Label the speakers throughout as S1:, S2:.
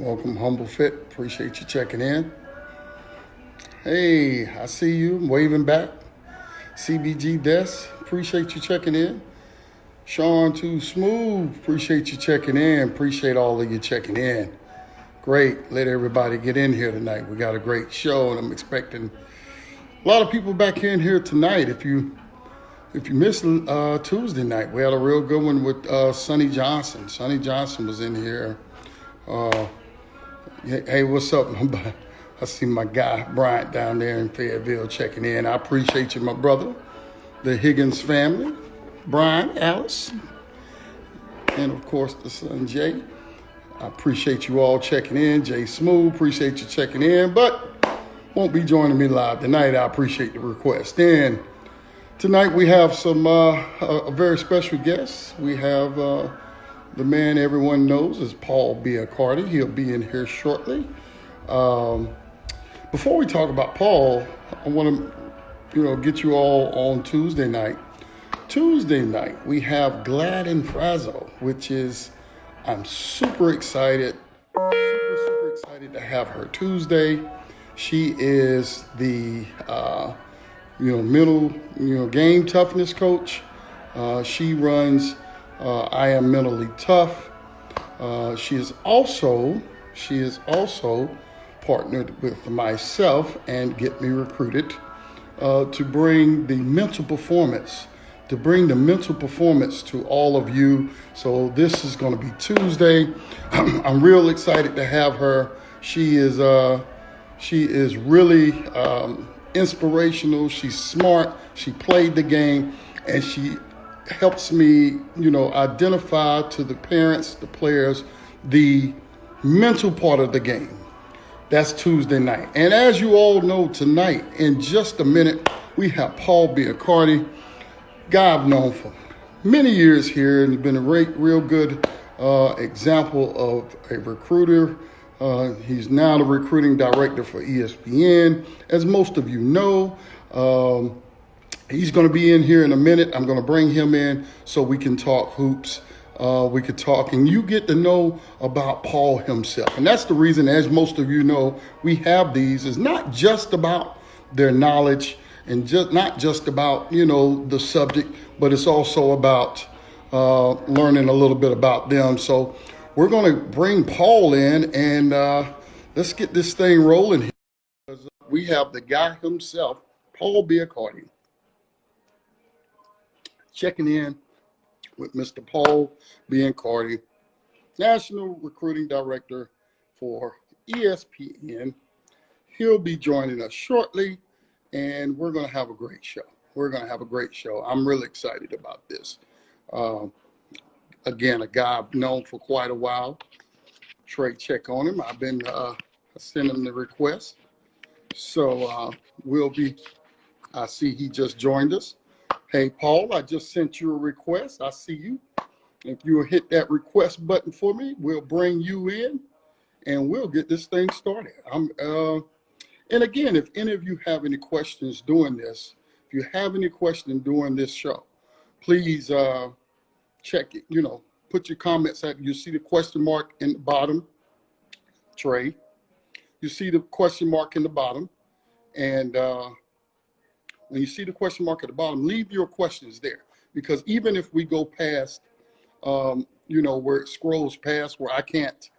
S1: Welcome, Humble Fit. Appreciate you checking in. Hey, I see you waving back. CBG Desk, appreciate you checking in. Sean Too Smooth, appreciate you checking in. Appreciate all of you checking in. Great. Let everybody get in here tonight. We got a great show, and I'm expecting a lot of people back in here tonight. If you missed Tuesday night, we had a real good one with Sonny Johnson. Sonny Johnson was in here. Hey, what's up? I see my guy Bryant down there in Fayetteville checking in. I appreciate you, my brother. The Higgins family, Brian, Alice, and of course the son Jay. I appreciate you all checking in. Jay Smooth, appreciate you checking in, but won't be joining me live tonight. I appreciate the request. And tonight we have a very special guest. We have the man everyone knows is Paul Biancardi. He'll be in here shortly. Before we talk about Paul, I want to, get you all on Tuesday night. Tuesday night we have Glad and Frazzle, which is I'm super excited, super excited to have her Tuesday. She is the mental game toughness coach. She runs I Am Mentally Tough. She is also partnered with myself and Get Me Recruited to bring the mental performance to all of you. So this is going to be Tuesday. I'm real excited to have her. She is really inspirational. She's smart. She played the game, and she helps me, identify to the parents, the players, the mental part of the game. That's Tuesday night. And as you all know, tonight, in just a minute, we have Paul Biancardi, guy I've known for many years here, and been a real good example of a recruiter. He's now the recruiting director for ESPN. As most of you know, he's going to be in here in a minute. I'm going to bring him in so we can talk hoops. We could talk, and you get to know about Paul himself. And that's the reason, as most of you know, we have these. It's not just about their knowledge and not just about, the subject, but it's also about learning a little bit about them. So we're going to bring Paul in, and let's get this thing rolling here. We have the guy himself, Paul Biancardi, checking in with Mr. Paul Biancardi, National Recruiting Director for ESPN. He'll be joining us shortly, and we're going to have a great show. I'm really excited about this. Again, a guy I've known for quite a while. Trey, check on him. I've been sending him the request. So I see he just joined us. Hey, Paul, I just sent you a request. I see you. If you will hit that request button for me, we'll bring you in, and we'll get this thing started. And again, if any of you have any questions during this, show, please check it. Put your comments at. You see the question mark in the bottom, Trey. You see the question mark in the bottom, and when you see the question mark at the bottom, leave your questions there, because even if we go past, where it scrolls past where I can't,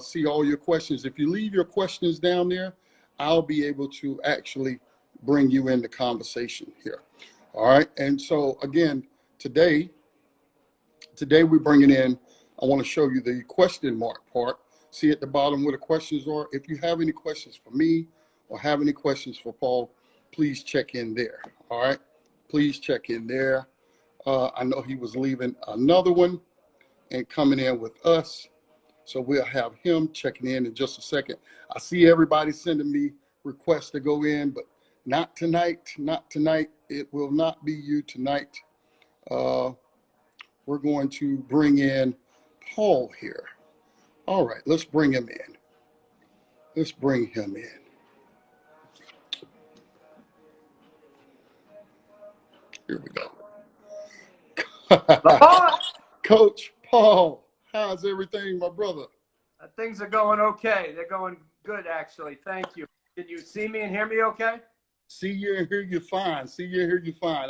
S1: see all your questions, if you leave your questions down there, I'll be able to actually bring you into conversation here. All right. And so again, today we're bringing in, I want to show you the question mark part. See at the bottom where the questions are. If you have any questions for me or have any questions for Paul, please check in there. All right. Please check in there. I know he was leaving another one and coming in with us. So we'll have him checking in just a second. I see everybody sending me requests to go in, but not tonight. Not tonight. It will not be you tonight. We're going to bring in Paul here. All right, let's bring him in. Here we go.
S2: Lamont,
S1: Coach Paul, how's everything, my brother?
S2: Things are going okay. They're going good, actually. Thank you. Can you see me and hear me okay?
S1: See you and hear you fine. See you and hear you fine.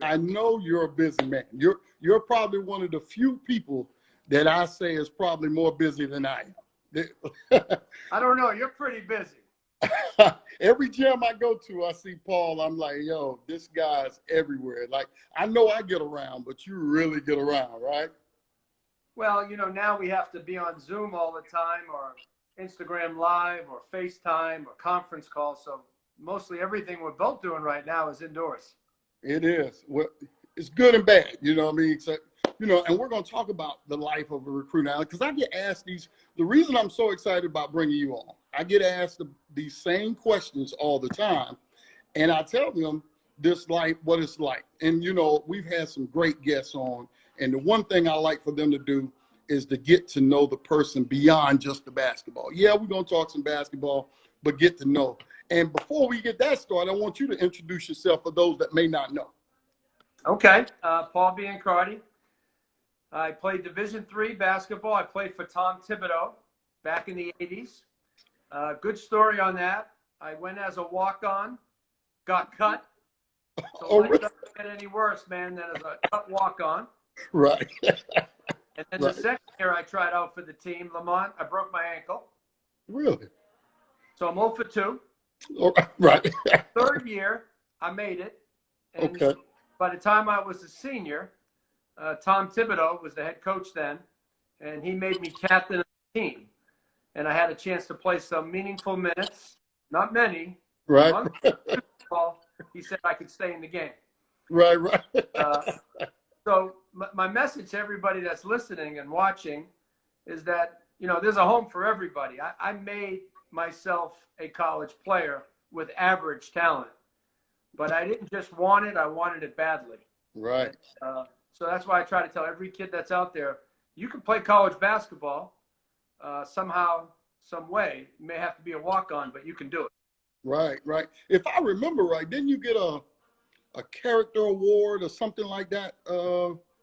S1: I know you're a busy man. You're probably one of the few people that I say is probably more busy than I am.
S2: I don't know. You're pretty busy.
S1: Every gym I go to, I see Paul. I'm like, yo, this guy's everywhere. Like, I know I get around, but you really get around, right?
S2: Well, now we have to be on Zoom all the time or Instagram Live or FaceTime or conference calls. So mostly everything we're both doing right now is indoors.
S1: It is. Well, it's good and bad, you know what I mean? So, and we're going to talk about the life of a recruit now because I get asked the reason I'm so excited about bringing you on, I get asked these same questions all the time. And I tell them this life, what it's like. And, we've had some great guests on. And the one thing I like for them to do is to get to know the person beyond just the basketball. Yeah, we're going to talk some basketball, but get to know. And before we get that started, I want you to introduce yourself for those that may not know.
S2: Okay. Paul Biancardi. I played Division III basketball. I played for Tom Thibodeau back in the 80s. Good story on that. I went as a walk-on, got cut. So life doesn't get any worse, man, than as a cut walk-on.
S1: Right.
S2: And then the second year I tried out for the team, Lamont, I broke my ankle.
S1: Really?
S2: So I'm 0 for 2.
S1: Right.
S2: Third year, I made it. And
S1: okay.
S2: by the time I was a senior, Tom Thibodeau was the head coach then, and he made me captain of the team. And I had a chance to play some meaningful minutes, not many.
S1: Right.
S2: He said I could stay in the game.
S1: Right.
S2: So my message to everybody that's listening and watching is that, there's a home for everybody. I made myself a college player with average talent, but I didn't just want it. I wanted it badly.
S1: Right.
S2: So that's why I try to tell every kid that's out there, you can play college basketball somehow, some way. You may have to be a walk-on, but you can do it.
S1: Right. If I remember right, didn't you get a character award or something like that?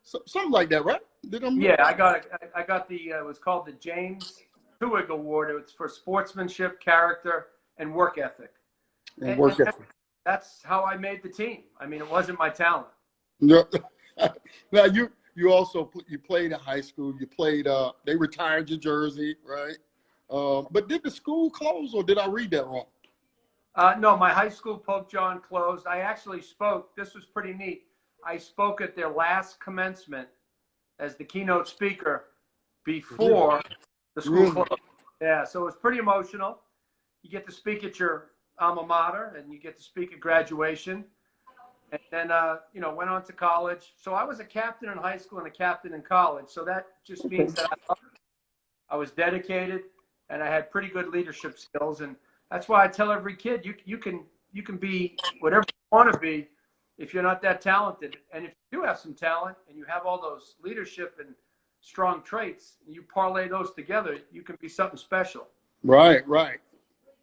S1: Something like that, right?
S2: Yeah, I got the it was called the James Tuig Award. It was for sportsmanship, character, and work ethic. And that's how I made the team. I mean, it wasn't my talent.
S1: No. Now you also you played in high school. You played. They retired your jersey, right? But did the school close, or did I read that wrong?
S2: No, my high school, Pope John, closed. I actually spoke. This was pretty neat. I spoke at their last commencement as the keynote speaker before the school closed. Yeah, so it was pretty emotional. You get to speak at your alma mater, and you get to speak at graduation. And then, went on to college. So I was a captain in high school and a captain in college. So that just means that I was dedicated and I had pretty good leadership skills. And that's why I tell every kid, you can be whatever you want to be if you're not that talented. And if you do have some talent and you have all those leadership and strong traits, and you parlay those together, you can be something special.
S1: Right.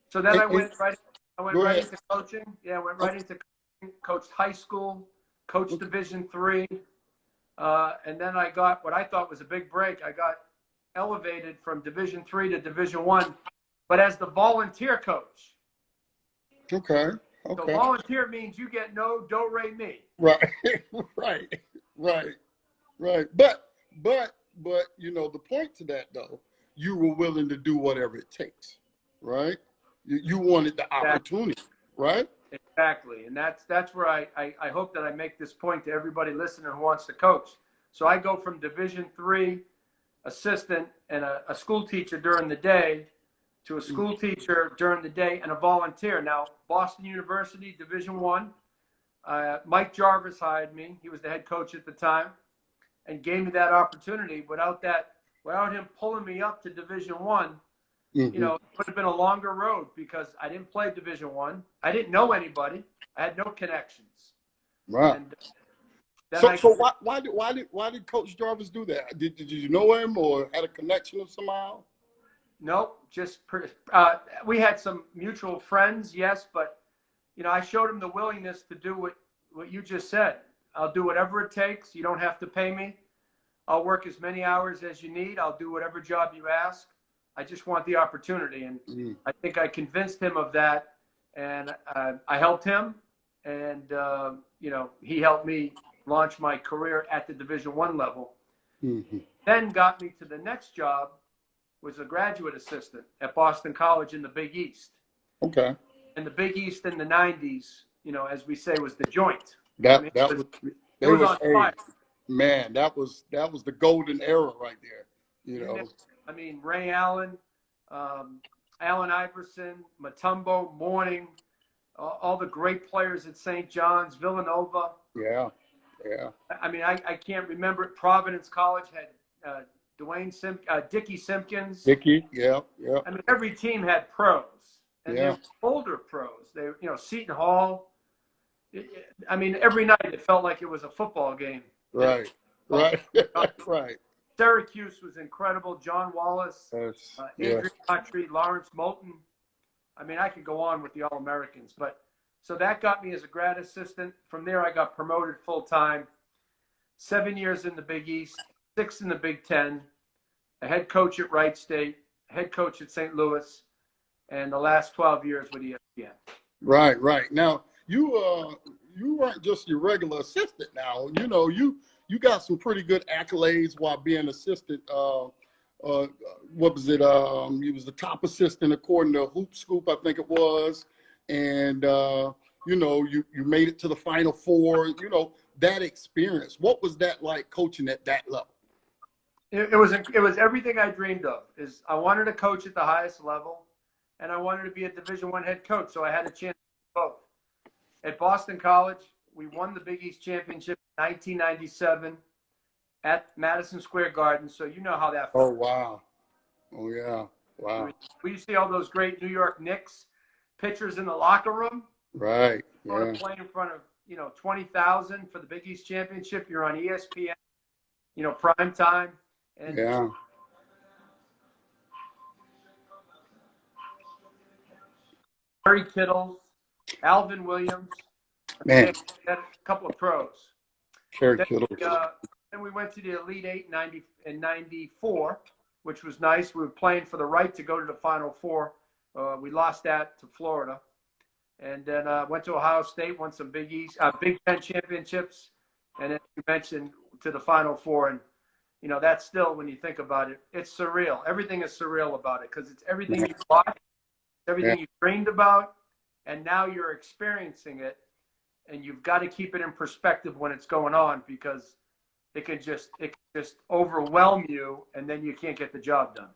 S2: So then I went right into coaching. Yeah, I went right into coaching, coached high school, coached Division III. And then I got what I thought was a big break. I got elevated from Division III to Division I, but as the volunteer coach.
S1: Okay.
S2: So volunteer means you get no do-re mi.
S1: Right. But the point to that though, you were willing to do whatever it takes, right? You wanted the opportunity, right?
S2: Exactly, and that's where I hope that I make this point to everybody listening who wants to coach. So I go from Division III assistant and a school teacher during the day to a school teacher during the day and a volunteer. Now, Boston University, Division I, Mike Jarvis hired me. He was the head coach at the time and gave me that opportunity. Without him pulling me up to Division I, it would have been a longer road because I didn't play Division I. I didn't know anybody. I had no connections.
S1: Right.
S2: And
S1: so why did Coach Jarvis do that? Did you know him or had a connection somehow?
S2: Nope, just we had some mutual friends, yes, but I showed him the willingness to do what you just said. I'll do whatever it takes. You don't have to pay me. I'll work as many hours as you need. I'll do whatever job you ask. I just want the opportunity. And
S1: Mm.
S2: I think I convinced him of that. And I helped him. And, he helped me launch my career at the Division I level.
S1: Mm-hmm.
S2: Then got me to the next job, was a graduate assistant at Boston College in the Big East.
S1: Okay.
S2: And the Big East in the 90s, as we say, was the joint.
S1: That
S2: It was on fire.
S1: Man, that was the golden era right there.
S2: Ray Allen, Allen Iverson, Mutombo, Mourning, all the great players at St. John's, Villanova.
S1: Yeah.
S2: I can't remember it. Providence College had Dickie Simpkins.
S1: Dickie, yeah.
S2: Every team had pros, and they
S1: Yeah.
S2: were older pros. They, Seton Hall. Every night it felt like it was a football game.
S1: Right. Right.
S2: Syracuse was incredible. John Wallace,
S1: Yes.
S2: Adrian Autry, Lawrence Moulton. I could go on with the All-Americans, so that got me as a grad assistant. From there, I got promoted full-time. 7 years in the Big East, 6 in the Big Ten, a head coach at Wright State, a head coach at St. Louis, and the last 12 years with ESPN.
S1: Right. Now, you weren't just your regular assistant now. You got some pretty good accolades while being assistant. What was it? You was the top assistant according to Hoop Scoop, I think it was. And, you made it to the Final Four. That experience. What was that like coaching at that level?
S2: It was everything I dreamed of. I wanted to coach at the highest level, and I wanted to be a Division I head coach, so I had a chance to do both. At Boston College, we won the Big East Championship in 1997 at Madison Square Garden, so you know how that felt.
S1: Oh, wow. Oh, yeah. Wow.
S2: We see all those great New York Knicks pitchers in the locker room.
S1: Right. Yeah.
S2: Playing in front of 20,000 for the Big East Championship. You're on ESPN, prime time. And
S1: yeah.
S2: Terry Kittles, Alvin Williams.
S1: Man.
S2: Had a couple of pros.
S1: Terry Kittles.
S2: Then we went to the Elite Eight in 94, which was nice. We were playing for the right to go to the Final Four. We lost that to Florida. And then went to Ohio State, won some Big Ten championships. And then you mentioned to the Final Four. And, that's still, when you think about it, it's surreal. Everything is surreal about it because it's everything you watched, everything you dreamed about, and now you're experiencing it. And you've got to keep it in perspective when it's going on because it can just overwhelm you, and then you can't get the job done.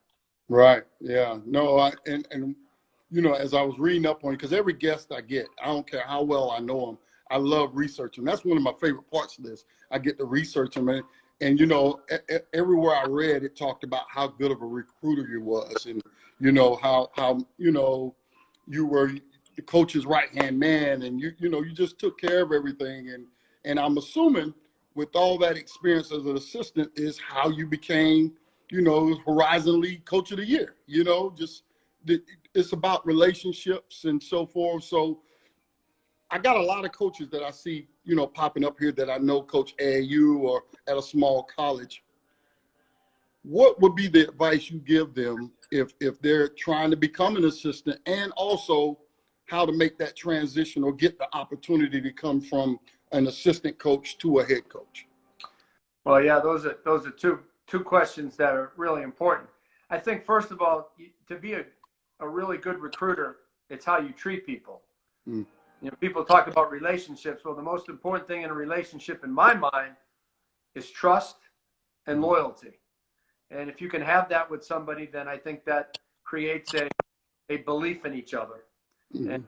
S1: Right. Yeah. No. As I was reading up on it, because every guest I get, I don't care how well I know them, I love researching. That's one of my favorite parts of this. I get to research them, and everywhere I read, it talked about how good of a recruiter you was, and how you were the coach's right-hand man, and you just took care of everything, and I'm assuming with all that experience as an assistant is how you became Horizon League Coach of the Year. It's about relationships and so forth. So I got a lot of coaches that I see, popping up here that I know coach AAU or at a small college. What would be the advice you give them if they're trying to become an assistant, and also how to make that transition or get the opportunity to come from an assistant coach to a head coach?
S2: Well, yeah, those are two questions that are really important. I think, first of all, to be a really good recruiter, it's how you treat people. Mm. People talk about relationships. Well, the most important thing in a relationship, in my mind, is trust and loyalty. And if you can have that with somebody, then I think that creates a belief in each other. Mm-hmm. And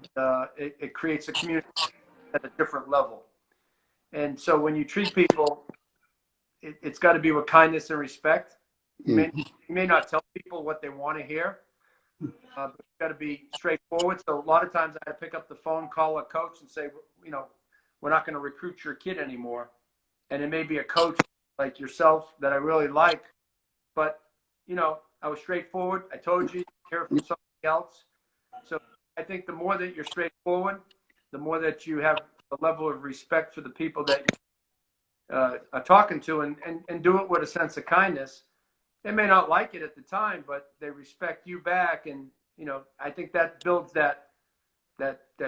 S2: it creates a community at a different level. And so when you treat people, it's got to be with kindness and respect. You may not tell people what they want to hear, but it's got to be straightforward. So a lot of times I pick up the phone, call a coach and say, we're not going to recruit your kid anymore. And it may be a coach like yourself that I really like, but, I was straightforward. I told you, hear from somebody else. So I think the more that you're straightforward, the more that you have a level of respect for the people that you are talking to, and do it with a sense of kindness, they may not like it at the time, but they respect you back. And, you know, I think that builds that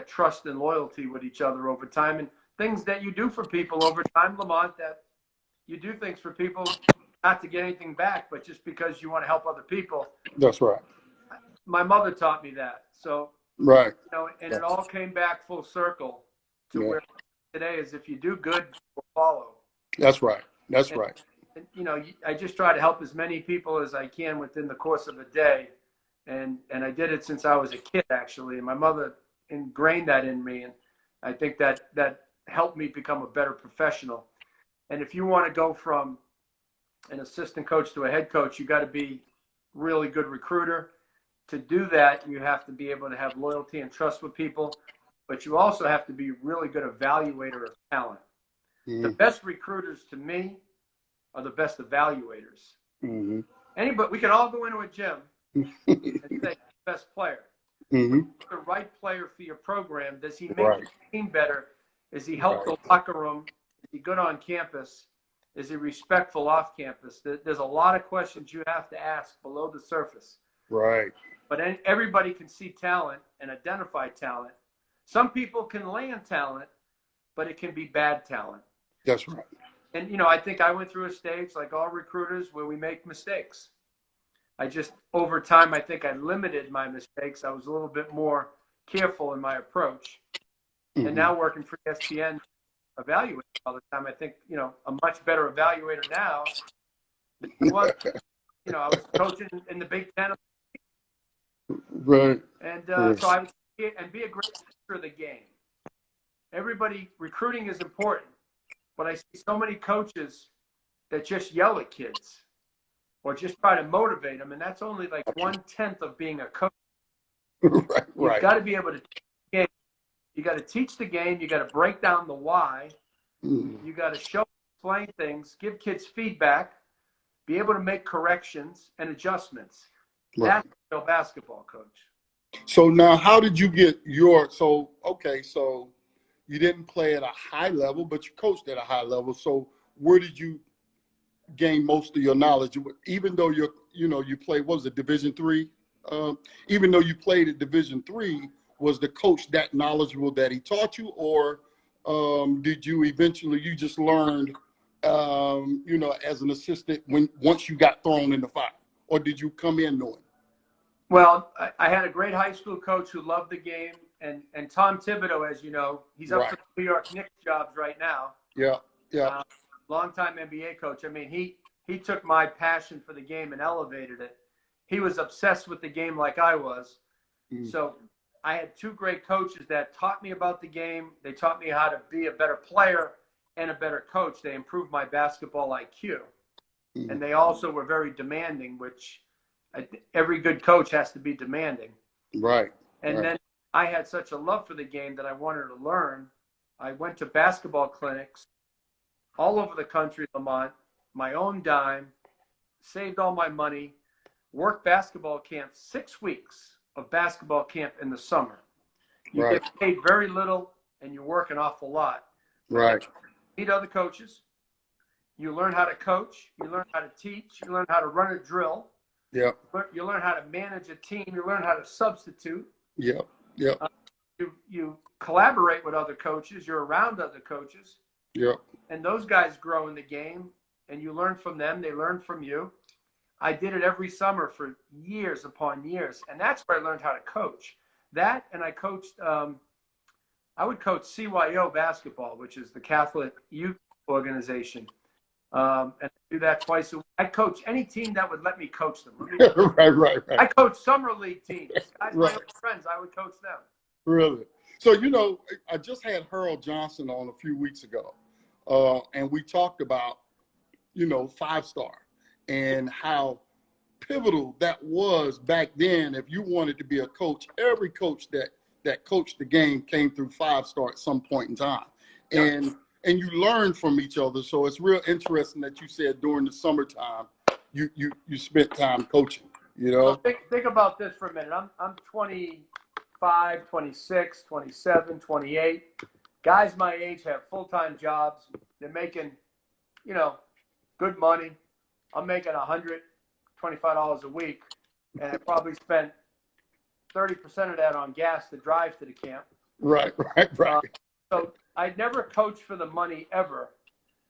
S2: trust and loyalty with each other over time, and things that you do for people over time, Lamont, that you do things for people not to get anything back, but just because you want to help other people.
S1: That's right.
S2: My mother taught me that. So,
S1: Right.
S2: you know, and it all came back full circle to where today is if you do good, people follow.
S1: That's right. That's right.
S2: And, you know, I just try to help as many people as I can within the course of a day. And I did it since I was a kid, actually. And my mother ingrained that in me. And I think that helped me become a better professional. And if you want to go from an assistant coach to a head coach, you got to be really good recruiter. To do that, you have to be able to have loyalty and trust with people, but you also have to be really good evaluater of talent. Mm-hmm. The best recruiters to me are the best evaluators. Mm-hmm. Anybody, we can all go into a gym and say best player. Mm-hmm. The right player for your program. Does he make the team better? Is he help the locker room? Is he good on campus? Is he respectful off campus? There's a lot of questions you have to ask below the surface.
S1: Right.
S2: But everybody can see talent and identify talent. Some people can land talent, but it can be bad talent.
S1: That's right.
S2: And, you know, I think I went through a stage like all recruiters where we make mistakes. I just, over time, I think I limited my mistakes. I was a little bit more careful in my approach. Mm-hmm. And now working for ESPN, evaluating all the time, I think, you know, a much better evaluator now than I was. You know, I was coaching in the Big Ten.
S1: Right.
S2: And so I would be a great teacher of the game. Everybody, recruiting is important, but I see so many coaches that just yell at kids or just try to motivate them, and that's only like 1/10 of being a coach.
S1: Right.
S2: You've got to be able to teach the game. You got to teach the game. You got to break down the why. You got to show, explain things, give kids feedback, be able to make corrections and adjustments. Right. That's a real basketball coach.
S1: So now, how did you get so you didn't play at a high level, but you coached at a high level. So where did you gain most of your knowledge? Even though you played, what was it, Division III? Even though you played at Division III, was the coach that knowledgeable that he taught you, or did you eventually just learned, as an assistant once you got thrown in the fire, or did you come in knowing?
S2: Well, I had a great high school coach who loved the game, and Tom Thibodeau, as you know, he's up for the New York Knicks jobs right now.
S1: Yeah.
S2: Longtime NBA coach. I mean, he took my passion for the game and elevated it. He was obsessed with the game like I was. So I had two great coaches that taught me about the game. They taught me how to be a better player and a better coach. They improved my basketball IQ. And they also were very demanding, which every good coach has to be demanding.
S1: Right.
S2: And then I had such a love for the game that I wanted to learn. I went to basketball clinics all over the country, Lamont, my own dime, saved all my money, worked basketball camp, 6 weeks of basketball camp in the summer. You get paid very little and you work an awful lot.
S1: Right.
S2: You meet other coaches. You learn how to coach. You learn how to teach. You learn how to run a drill.
S1: Yeah.
S2: You learn how to manage a team. You learn how to substitute.
S1: Yeah.
S2: You collaborate with other coaches. You're around other coaches.
S1: Yeah.
S2: And those guys grow in the game, and you learn from them. They learn from you. I did it every summer for years upon years, and that's where I learned how to coach. That, and I coached. I would coach CYO basketball, which is the Catholic youth organization. And I do that twice a week. I coach any team that would let me coach them.
S1: Right.
S2: I coach summer league teams. Guys, my old friends, I would coach them.
S1: Really? So, I just had Harold Johnson on a few weeks ago, and we talked about, 5-star and how pivotal that was back then. If you wanted to be a coach, every coach that coached the game came through 5-star at some point in time. Yep. And you learn from each other. So it's real interesting that you said during the summertime, you spent time coaching,
S2: Well, think about this for a minute. I'm 25, 26, 27, 28. Guys my age have full-time jobs. They're making, good money. I'm making $100K $25 a week, and I probably spent 30% of that on gas to drive to the camp.
S1: Right.
S2: So I never coached for the money ever.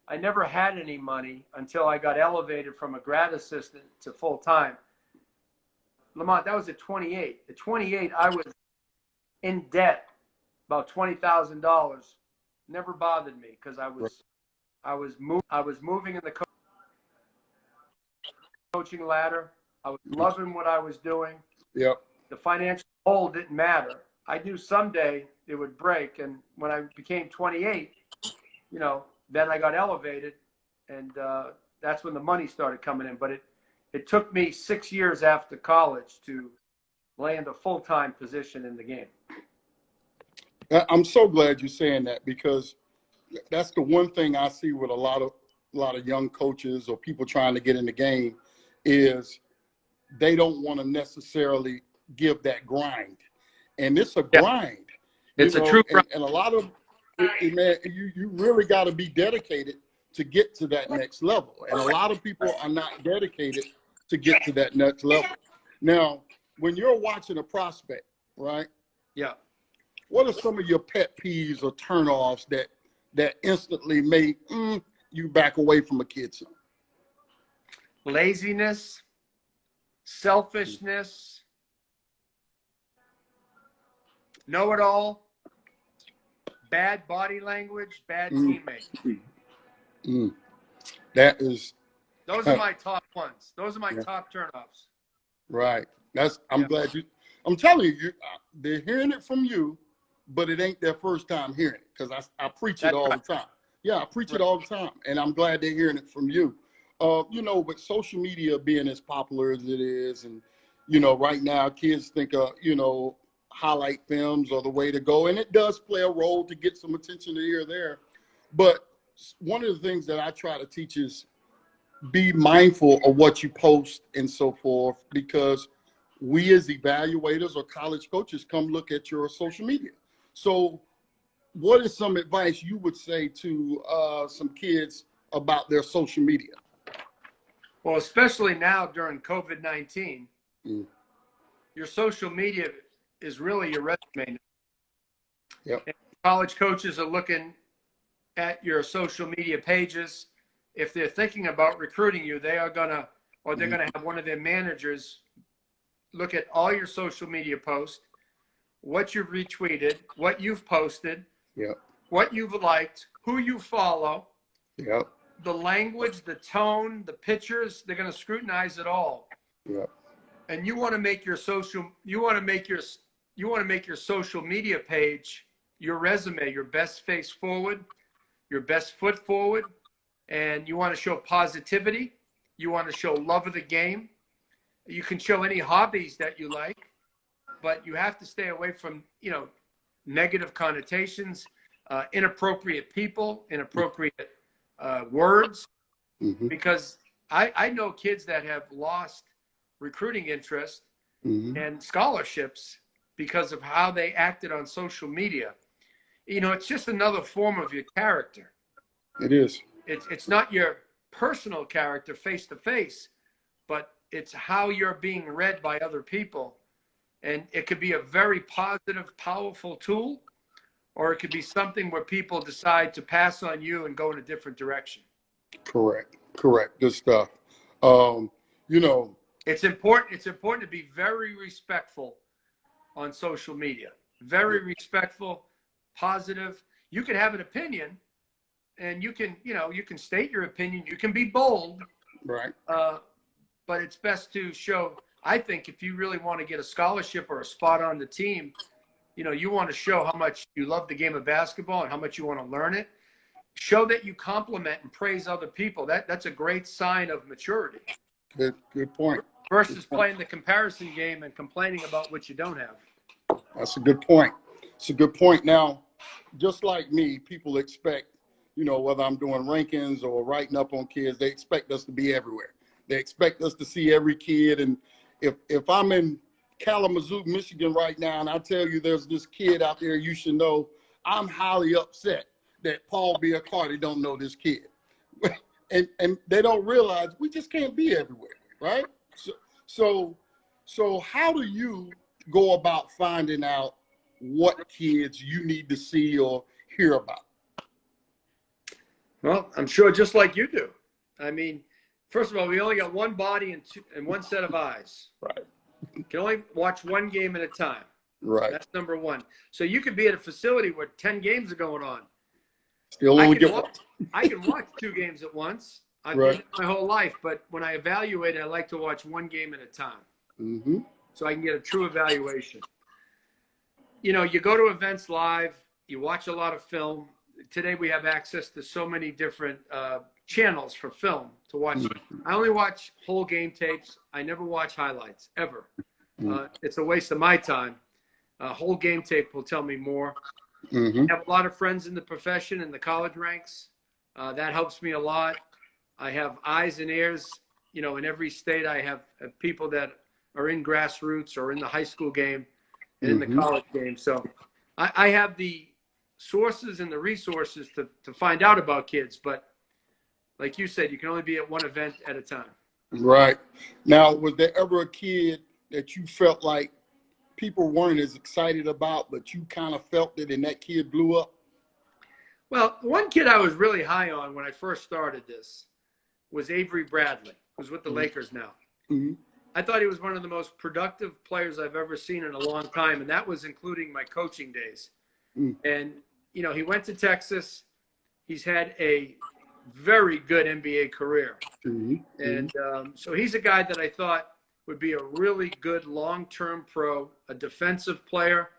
S2: I never had any money until I got elevated from a grad assistant to full time. Lamont, that was at 28. At 28, I was in debt, about $20,000. Never bothered me because I was moving in the coaching ladder. I was loving what I was doing.
S1: Yep.
S2: The financial hole didn't matter. I knew someday it would break, and when I became 28, then I got elevated, and that's when the money started coming in. But it took me 6 years after college to land a full-time position in the game.
S1: I'm so glad you're saying that, because that's the one thing I see with a lot of young coaches or people trying to get in the game is they don't want to necessarily give that grind. And it's a grind.
S2: It's a true grind.
S1: And a lot of man, you really got to be dedicated to get to that next level. And a lot of people are not dedicated to get to that next level. Now, when you're watching a prospect, right?
S2: Yeah.
S1: What are some of your pet peeves or turnoffs that instantly make you back away from a kid?
S2: Laziness, selfishness, know-it-all, bad body language, bad teammates. Those are my top ones. Those are my top turnoffs.
S1: Right. I'm glad I'm telling you, they're hearing it from you, but it ain't their first time hearing it, because I preach it all the time. Yeah, I preach it all the time, and I'm glad they're hearing it from you. With social media being as popular as it is, and, right now kids think, highlight films are the way to go, and it does play a role to get some attention here or there. But one of the things that I try to teach is be mindful of what you post and so forth, because we as evaluators or college coaches come look at your social media. So what is some advice you would say to some kids about their social media?
S2: Well, especially now during COVID-19, your social media is really your resume.
S1: Yep.
S2: And college coaches are looking at your social media pages. If they're thinking about recruiting you, they're gonna have one of their managers look at all your social media posts, what you've retweeted, what you've posted, what you've liked, who you follow, the language, the tone, the pictures. They're going to scrutinize it all. And you want to make your social media page your resume, your best face forward, your best foot forward, and you want to show positivity. You want to show love of the game. You can show any hobbies that you like, but you have to stay away from, negative connotations, inappropriate people, inappropriate words, because I know kids that have lost recruiting interest and scholarships because of how they acted on social media. It's just another form of your character.
S1: It is.
S2: It's not your personal character face to face, but it's how you're being read by other people. And it could be a very positive, powerful tool, or it could be something where people decide to pass on you and go in a different direction.
S1: Correct. Good stuff.
S2: It's important to be very respectful on social media. Very respectful, positive. You can have an opinion, and you can state your opinion. You can be bold.
S1: Right.
S2: But it's best to show, I think, if you really want to get a scholarship or a spot on the team, you want to show how much you love the game of basketball and how much you want to learn it. Show that you compliment and praise other people. That's a great sign of maturity.
S1: Good point.
S2: Versus playing the comparison game and complaining about what you don't have.
S1: That's a good point. It's a good point. Now, just like me, people expect, whether I'm doing rankings or writing up on kids, they expect us to be everywhere. They expect us to see every kid. And if I'm in Kalamazoo, Michigan right now, and I tell you there's this kid out there you should know, I'm highly upset that Paul Biancardi don't know this kid. and they don't realize we just can't be everywhere, right? So, so, so how do you go about finding out what kids you need to see or hear about?
S2: Well, I'm sure just like you do. I mean, first of all, we only got one body and one set of eyes.
S1: Right.
S2: You can only watch one game at a time.
S1: Right.
S2: That's number one. So you could be at a facility where 10 games are going on.
S1: Still only get one.
S2: I can watch 2 games at once. I've
S1: Right.
S2: done it my whole life, but when I evaluate, I like to watch one game at a time.
S1: Mm-hmm.
S2: So I can get a true evaluation. You know, you go to events live, you watch a lot of film. Today we have access to so many different channels for film to watch.
S1: Mm-hmm.
S2: I only watch whole game tapes. I never watch highlights, ever. It's a waste of my time. Whole game tape will tell me more.
S1: Mm-hmm.
S2: I have a lot of friends in the profession in the college ranks. That helps me a lot. I have eyes and ears. You know, in every state, I have people that are in grassroots or in the high school game and in the college game. So I have the sources and the resources to find out about kids. But like you said, you can only be at one event at a time.
S1: Right. Now, was there ever a kid that you felt like people weren't as excited about, but you kind of felt it and that kid blew up?
S2: Well, one kid I was really high on when I first started this was Avery Bradley, who's with the Lakers now.
S1: Mm-hmm.
S2: I thought he was one of the most productive players I've ever seen in a long time, and that was including my coaching days.
S1: Mm.
S2: And, you know, he went to Texas. He's had a very good NBA career.
S1: Mm-hmm.
S2: And so he's a guy that I thought would be a really good long-term pro, a defensive player,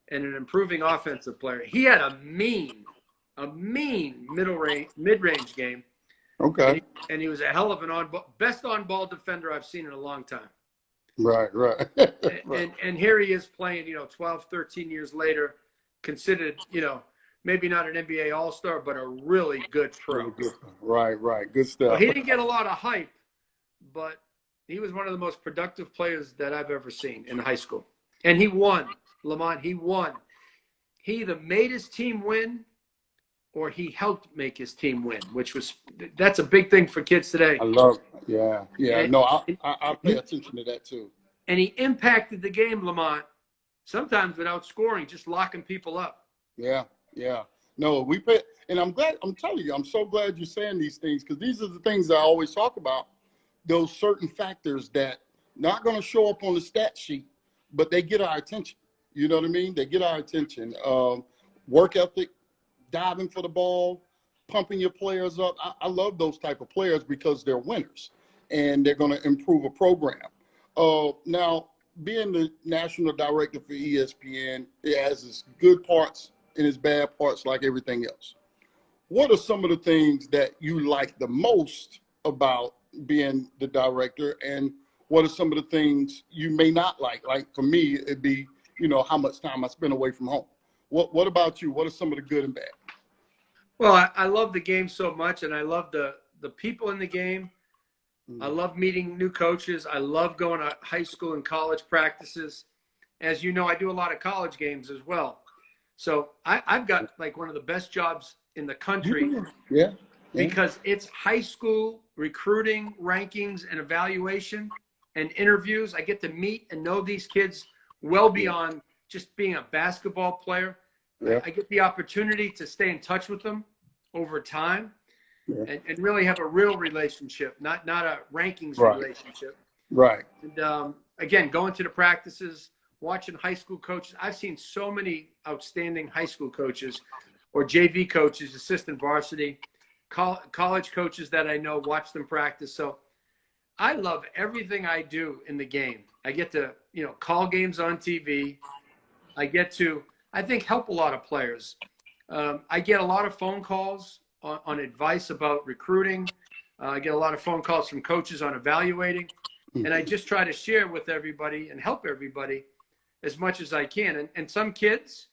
S2: and an improving offensive player. He had a mean mid-range game.
S1: Okay.
S2: And he was a hell of an best on-ball defender I've seen in a long time.
S1: Right.
S2: And here he is playing, 12, 13 years later, considered, maybe not an NBA All-Star, but a really good pro.
S1: Right. Good stuff.
S2: Well, he didn't get a lot of hype, but he was one of the most productive players that I've ever seen in high school. And he won, Lamont. He won. He either made his team win or he helped make his team win, that's a big thing for kids today.
S1: I love it. Yeah.
S2: And,
S1: I pay attention to that too.
S2: And he impacted the game, Lamont, sometimes without scoring, just locking people up.
S1: Yeah. No, we pay, and I'm telling you, I'm so glad you're saying these things, because these are the things I always talk about, those certain factors that not going to show up on the stat sheet, but they get our attention. You know what I mean? They get our attention. Work ethic, diving for the ball, pumping your players up. I love those type of players because they're winners and they're going to improve a program. Now, being the national director for ESPN, it has its good parts and its bad parts like everything else. What are some of the things that you like the most about being the director, and what are some of the things you may not like? Like for me, it'd be, how much time I spend away from home. What about you? What are some of the good and bad?
S2: Well, I love the game so much, and I love the people in the game. I love meeting new coaches. I love going to high school and college practices. As you know, I do a lot of college games as well. So I've got like one of the best jobs in the country.
S1: Yeah.
S2: Because it's high school recruiting, rankings, and evaluation and interviews. I get to meet and know these kids well beyond just being a basketball player.
S1: Yeah.
S2: I get the opportunity to stay in touch with them over time and really have a real relationship, not a rankings relationship.
S1: Right.
S2: And again, going to the practices, watching high school coaches. I've seen so many outstanding high school coaches or JV coaches, assistant varsity, college coaches that I know, watch them practice. So I love everything I do in the game. I get to, call games on TV. I get to, I think, help a lot of players. I get a lot of phone calls on advice about recruiting. I get a lot of phone calls from coaches on evaluating. And I just try to share with everybody and help everybody as much as I can. And some kids,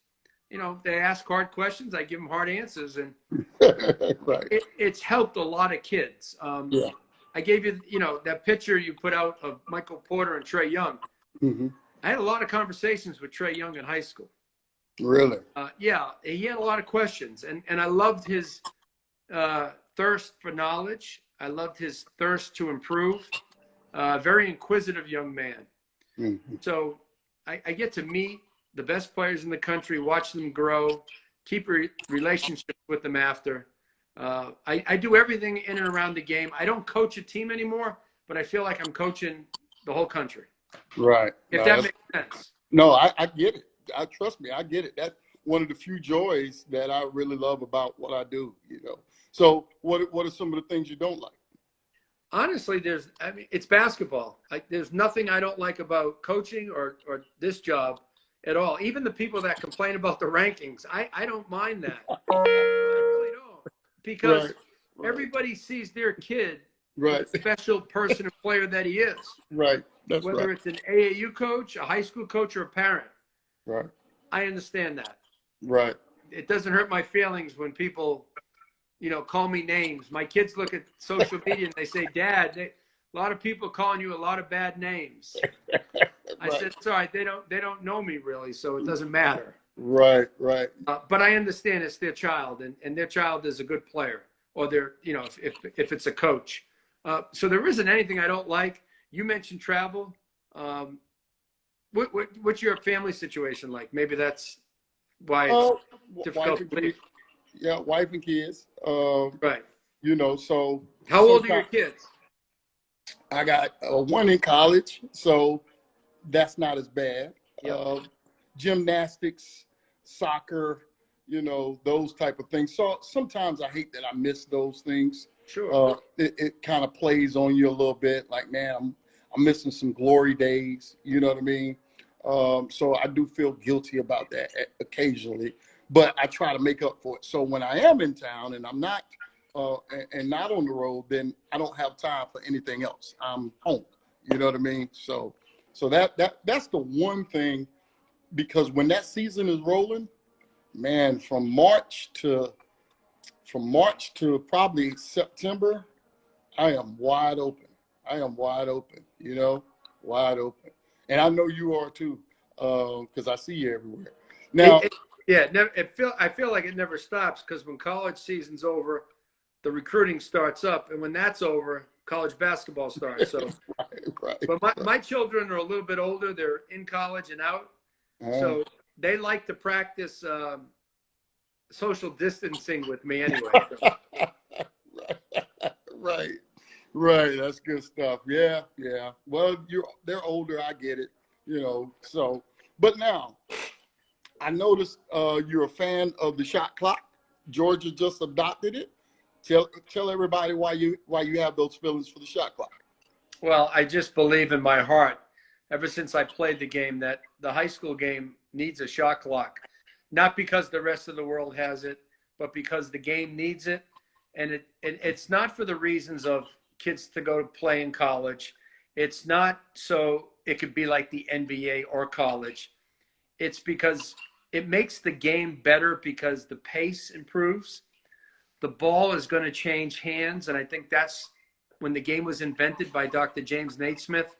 S2: they ask hard questions. I give them hard answers. And
S1: right.
S2: It's helped a lot of kids. I gave you, that picture you put out of Michael Porter and Trae Young.
S1: Mm-hmm.
S2: I had a lot of conversations with Trae Young in high school.
S1: Really?
S2: Yeah, he had a lot of questions. And I loved his thirst for knowledge. I loved his thirst to improve. very inquisitive young man.
S1: Mm-hmm.
S2: So I get to meet the best players in the country, watch them grow, keep relationships with them after. I do everything in and around the game. I don't coach a team anymore, but I feel like I'm coaching the whole country.
S1: Right.
S2: If
S1: No,
S2: that makes sense.
S1: no, I get it. Trust me, I get it. That's one of the few joys that I really love about what I do, you know. So what are some of the things you don't like?
S2: Honestly, it's basketball. There's nothing I don't like about coaching or this job at all. Even the people that complain about the rankings, I don't mind that. I really don't, because
S1: Right. Right.
S2: everybody sees their kid for the
S1: Right.
S2: special person and player that he is,
S1: Right. That's
S2: whether
S1: right.
S2: it's an AAU coach, a high school coach, or a parent.
S1: Right.
S2: I understand that.
S1: Right.
S2: It doesn't hurt my feelings when people, call me names. My kids look at social media and they say, Dad, a lot of people calling you a lot of bad names. I
S1: Right.
S2: said, it's all right. They don't know me really, so it doesn't matter.
S1: Right. Right.
S2: But I understand it's their child, and their child is a good player, or if it's a coach. So there isn't anything I don't like. You mentioned travel. What's your family situation like? Maybe that's why it's
S1: Wife
S2: difficult
S1: and
S2: to leave.
S1: kids. Yeah, wife and kids.
S2: Right.
S1: So
S2: How old are your
S1: sometimes
S2: kids?
S1: I got one in college, so that's not as bad.
S2: Yep.
S1: Gymnastics, soccer, those type of things. So sometimes I hate that I miss those things.
S2: Sure.
S1: It kind of plays on you a little bit. Like, man, I'm missing some glory days. You know what I mean? So I do feel guilty about that occasionally, but I try to make up for it. So when I am in town and I'm not, and not on the road, then I don't have time for anything else. I'm home. You know what I mean? So that's the one thing, because when that season is rolling, man, from March to probably September, I am wide open. I am wide open, wide open. And I know you are too, because I see you everywhere. Now,
S2: I feel like it never stops, because when college season's over, the recruiting starts up, and when that's over, college basketball starts. So,
S1: right.
S2: but my children are a little bit older; they're in college and out, so they like to practice social distancing with me anyway. So.
S1: Right. Right. That's good stuff. Yeah. Yeah. Well, they're older. I get it. So, but now I noticed you're a fan of the shot clock. Georgia just adopted it. Tell everybody why you have those feelings for the shot clock.
S2: Well, I just believe in my heart, ever since I played the game, that the high school game needs a shot clock. Not because the rest of the world has it, but because the game needs it. And it's not for the reasons of kids to go to play in college. It's not so it could be like the NBA or college. It's because it makes the game better, because the pace improves. The ball is going to change hands, and I think that's when the game was invented by Dr. James Naismith.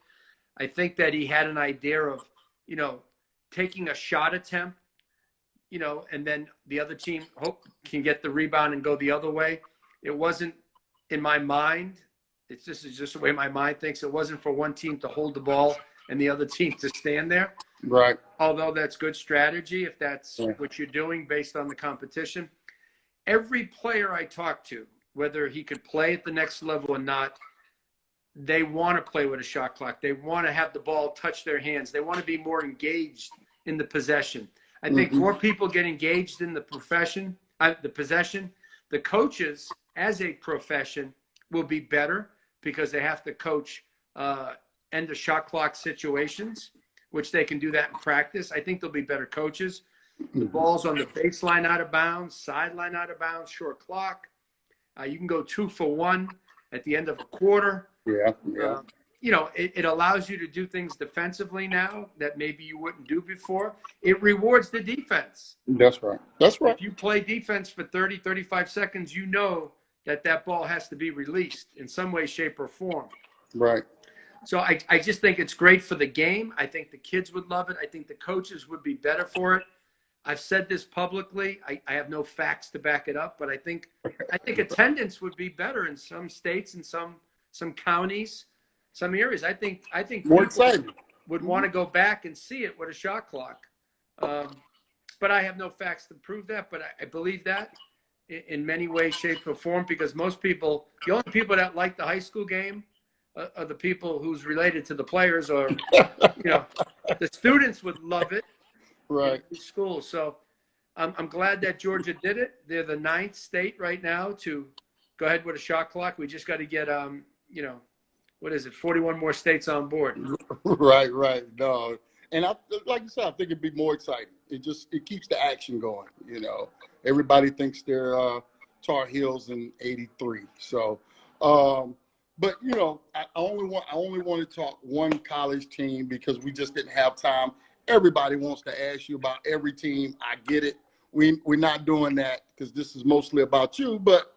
S2: I think that he had an idea of, taking a shot attempt, and then the other team can get the rebound and go the other way. It wasn't in my mind. This is just the way my mind thinks. It wasn't for one team to hold the ball and the other team to stand there.
S1: Right.
S2: Although that's good strategy if that's
S1: Yeah.
S2: what you're doing based on the competition. Every player I talk to, whether he could play at the next level or not, they want to play with a shot clock. They want to have the ball touch their hands. They want to be more engaged in the possession. I think more people get engaged in the possession. The coaches, as a profession, will be better, because they have to coach end of shot clock situations, which they can do that in practice. I think they'll be better coaches. The ball's on the baseline out of bounds, sideline out of bounds, short clock. You can go 2 for 1 at the end of a quarter.
S1: Yeah.
S2: It allows you to do things defensively now that maybe you wouldn't do before. It rewards the defense.
S1: That's right. That's right.
S2: If you play defense for 30, 35 seconds, you know that ball has to be released in some way, shape, or form.
S1: Right.
S2: So I just think it's great for the game. I think the kids would love it. I think the coaches would be better for it. I've said this publicly. I have no facts to back it up, but I think attendance would be better in some states and some counties. some areas. I think
S1: More
S2: people
S1: exciting.
S2: would want to go back and see it with a shot clock. But I have no facts to prove that, but I believe that in many ways, shape, or form, because most people, the only people that like the high school game are the people who's related to the players, or, the students would love it.
S1: Right.
S2: In school. So I'm glad that Georgia did it. They're the 9th state right now to go ahead with a shot clock. We just got to get, 41 more states on board.
S1: Right. No. And like you said, I think it'd be more exciting. It keeps the action going. Everybody thinks they're Tar Heels in '83. So, but I only want to talk one college team because we just didn't have time. Everybody wants to ask you about every team. I get it. We're not doing that because this is mostly about you. But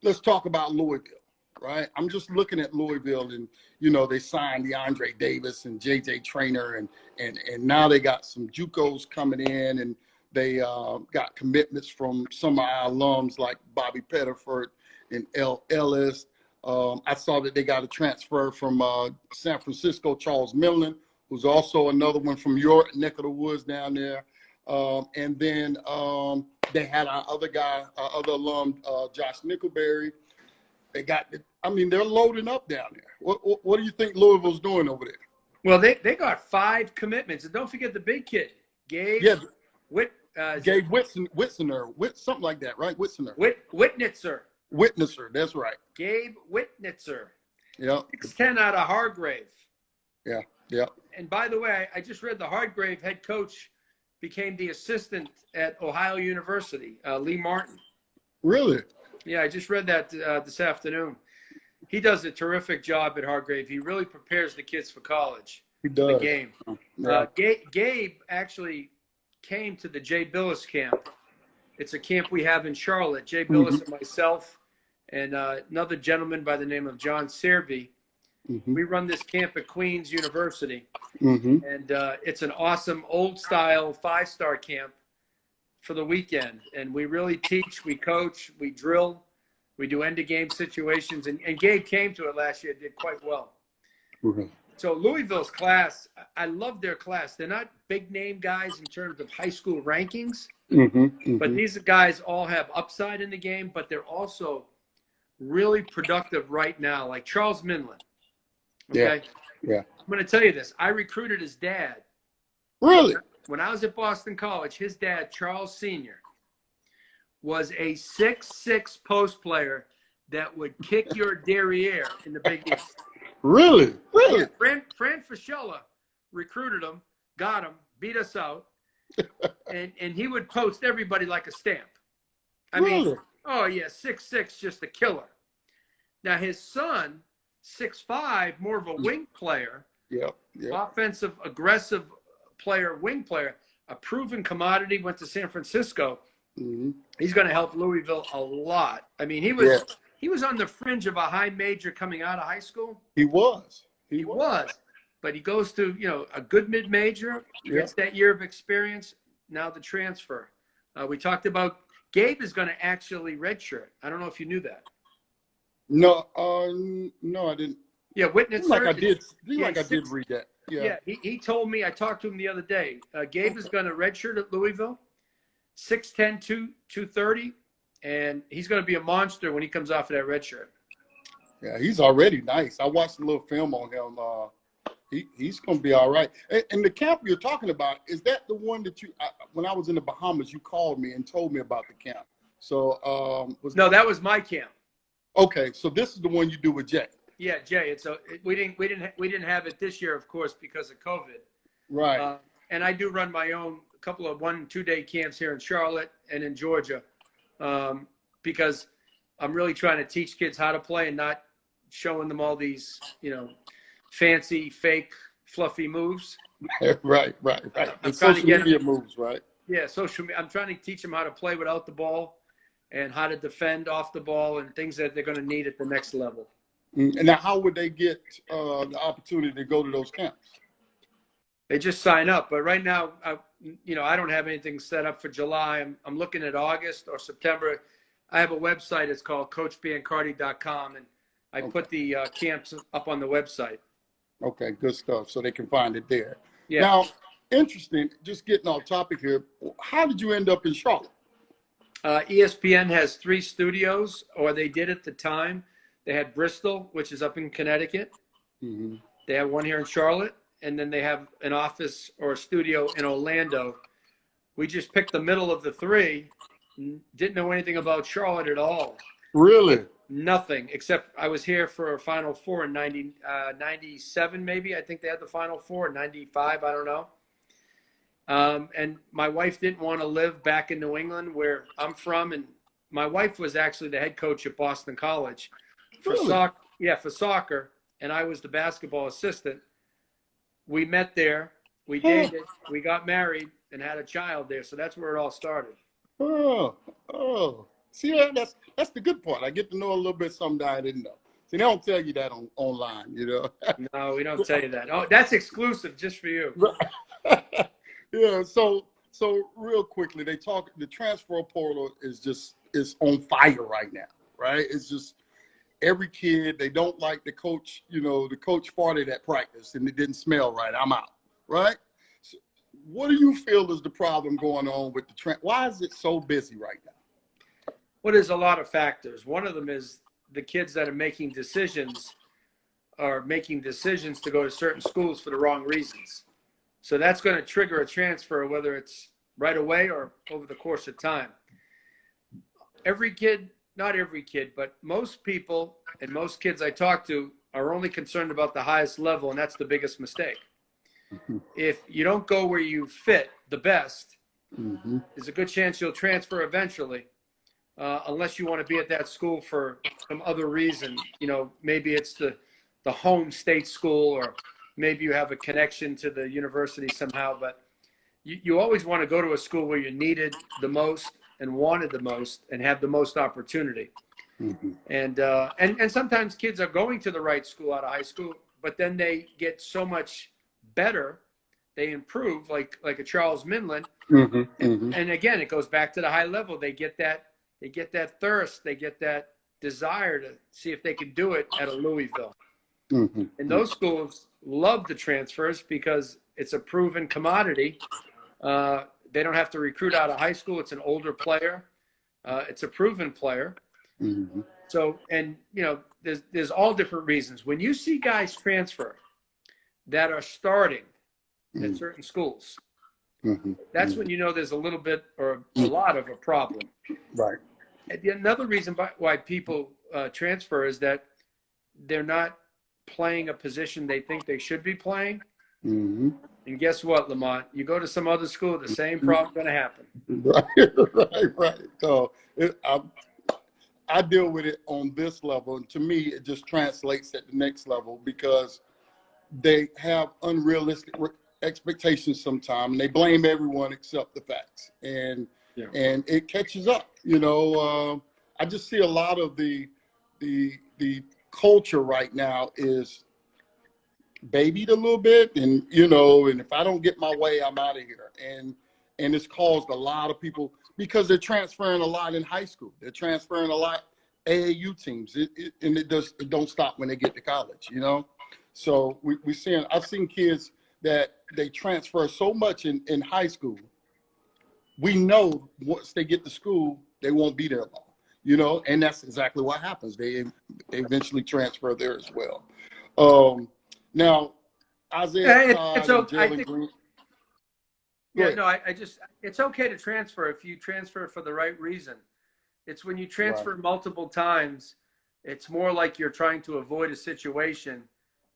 S1: let's talk about Louisville. Right, I'm just looking at Louisville, and they signed DeAndre Davis and JJ Traynor, and now they got some JUCOs coming in, and they got commitments from some of our alums like Bobby Pettiford and L. Ellis. I saw that they got a transfer from San Francisco, Charles Millen, who's also another one from your neck of the woods down there. And then they had our other guy, our other alum, Josh Nickelberry. They're loading up down there. What do you think Louisville's doing over there?
S2: Well, they got 5 commitments. And don't forget the big kid, Gabe.
S1: Yeah.
S2: Gabe
S1: Whitsener, something like that, right?
S2: Whitnitzer.
S1: Whitnitzer, that's right.
S2: Gabe Whitnitzer.
S1: Yeah.
S2: 6'10" out of Hargrave.
S1: Yeah.
S2: And by the way, I just read the Hargrave head coach became the assistant at Ohio University, Lee Martin.
S1: Really?
S2: Yeah, I just read that this afternoon. He does a terrific job at Hargrave. He really prepares the kids for college.
S1: He does.
S2: The game.
S1: Yeah.
S2: Gabe actually came to the Jay Billis camp. It's a camp we have in Charlotte. Jay Billis and myself and another gentleman by the name of John Serby. We run this camp at Queens University. And it's an awesome old-style 5-star camp for the weekend. And we really teach, we coach, we drill, we do end-of-game situations. And Gabe came to it last year, did quite well. So Louisville's class, I love their class. They're not big-name guys in terms of high school rankings. But these guys all have upside in the game, but they're also really productive right now, like Charles Minlin. Okay?
S1: Yeah.
S2: I'm going to tell you this. I recruited his dad.
S1: Really?
S2: When I was at Boston College, his dad, Charles Sr., was a 6'6" post player that would kick your derriere in the Big East.
S1: Really?
S2: Yeah, Fran Fischella recruited him, got him, beat us out, and he would post everybody like a stamp. I mean, oh yeah, 6'6", just a killer. Now his son, 6'5", more of a wing player. Offensive, aggressive player, wing player, a proven commodity, went to San Francisco. He's going to help Louisville a lot. I mean, he was on the fringe of a high major coming out of high school.
S1: He was.
S2: But he goes to, a good mid-major, gets that year of experience, now the transfer. We talked about Gabe is going to actually redshirt. I don't know if you knew that.
S1: No, no, I didn't.
S2: Yeah, Whitnitzer.
S1: I did read that.
S2: Yeah, he told me, I talked to him the other day, Gabe is going to redshirt at Louisville, 6'10", 230, and he's going to be a monster when he comes off of that redshirt.
S1: Yeah, he's already nice. I watched a little film on him. He's going to be all right. And the camp you're talking about, is that the one that when I was in the Bahamas, you called me and told me about the camp? So
S2: that was my camp.
S1: Okay, so this is the one you do with Jay.
S2: Yeah, Jay. We didn't have it this year, of course, because of COVID.
S1: Right.
S2: And I do run my own couple of 1-2 day camps here in Charlotte and in Georgia, because I'm really trying to teach kids how to play and not showing them all these, fancy, fake, fluffy moves.
S1: Right. And social media moves, right?
S2: Yeah, social media. I'm trying to teach them how to play without the ball and how to defend off the ball and things that they're going to need at the next level.
S1: And now, how would they get the opportunity to go to those camps?
S2: They just sign up. But right now, I don't have anything set up for July. I'm looking at August or September. I have a website. It's called CoachBiancardi.com, and I
S1: Okay.
S2: put the camps up on the website.
S1: Okay, good stuff. So they can find it there.
S2: Yeah.
S1: Now, interesting, just getting off topic here. How did you end up in Charlotte?
S2: ESPN has 3 studios, or they did at the time. They had Bristol, which is up in Connecticut.
S1: Mm-hmm.
S2: They have one here in Charlotte, and then they have an office or a studio in Orlando. We just picked the middle of the 3. Didn't know anything about Charlotte at all.
S1: Really?
S2: Nothing, except I was here for a Final Four in 97, maybe. I think they had the Final Four in 95. I don't know. And my wife didn't want to live back in New England where I'm from. And my wife was actually the head coach at Boston College for
S1: Really?
S2: soccer. Yeah, for soccer. And I was the basketball assistant. We met there. We dated. We got married and had a child there. So that's where it all started.
S1: Oh, oh. See, that's the good part. I get to know a little bit something that I didn't know. See, they don't tell you that online, you know.
S2: No, we don't tell you that. Oh, that's exclusive just for you.
S1: Yeah. So real quickly, the transfer portal is on fire right now, right? It's just every kid, they don't like the coach, the coach farted at practice and it didn't smell right. I'm out, right? So what do you feel is the problem going on with why is it so busy right now?
S2: Well, there's a lot of factors. One of them is the kids that are making decisions to go to certain schools for the wrong reasons. So that's going to trigger a transfer, whether it's right away or over the course of time. Every kid, not every kid, but most people and most kids I talk to are only concerned about the highest level, and that's the biggest mistake.
S1: Mm-hmm.
S2: If you don't go where you fit the best,
S1: Mm-hmm.
S2: there's a good chance you'll transfer eventually, unless you want to be at that school for some other reason. Maybe it's the home state school, or maybe you have a connection to the university somehow. But you always want to go to a school where you're needed the most and wanted the most and have the most opportunity.
S1: Mm-hmm.
S2: And sometimes kids are going to the right school out of high school, but then they get so much better, they improve, like a Charles Minlin.
S1: Mm-hmm. Mm-hmm.
S2: And again, it goes back to the high level. They get that thirst, they get that desire to see if they can do it at a Louisville.
S1: Mm-hmm.
S2: And those schools love the transfers because it's a proven commodity. They don't have to recruit out of high school. It's an older player. It's a proven player.
S1: Mm-hmm.
S2: So, and there's all different reasons. When you see guys transfer that are starting at certain schools,
S1: Mm-hmm.
S2: that's when you know there's a little bit or a lot of a problem.
S1: Right.
S2: And another reason why people transfer is that they're not playing a position they think they should be playing.
S1: Mm-hmm.
S2: And guess what, Lamont? You go to some other school, the same problem's going to happen.
S1: Right. So I deal with it on this level, and to me, it just translates at the next level because they have unrealistic expectations sometimes, and they blame everyone except the facts, and it catches up. I just see a lot of the culture right now is babied a little bit, and and if I don't get my way, I'm out of here, and it's caused a lot of people because they're transferring a lot in high school. They're transferring a lot AAU teams, and it don't stop when they get to college. So I've seen kids that they transfer so much in high school. We know once they get to school, they won't be there long. And that's exactly what happens. They eventually transfer there as well. Now, Isaiah Todd and Jalen Green.
S2: It's okay to transfer if you transfer for the right reason. It's when you transfer multiple times, it's more like you're trying to avoid a situation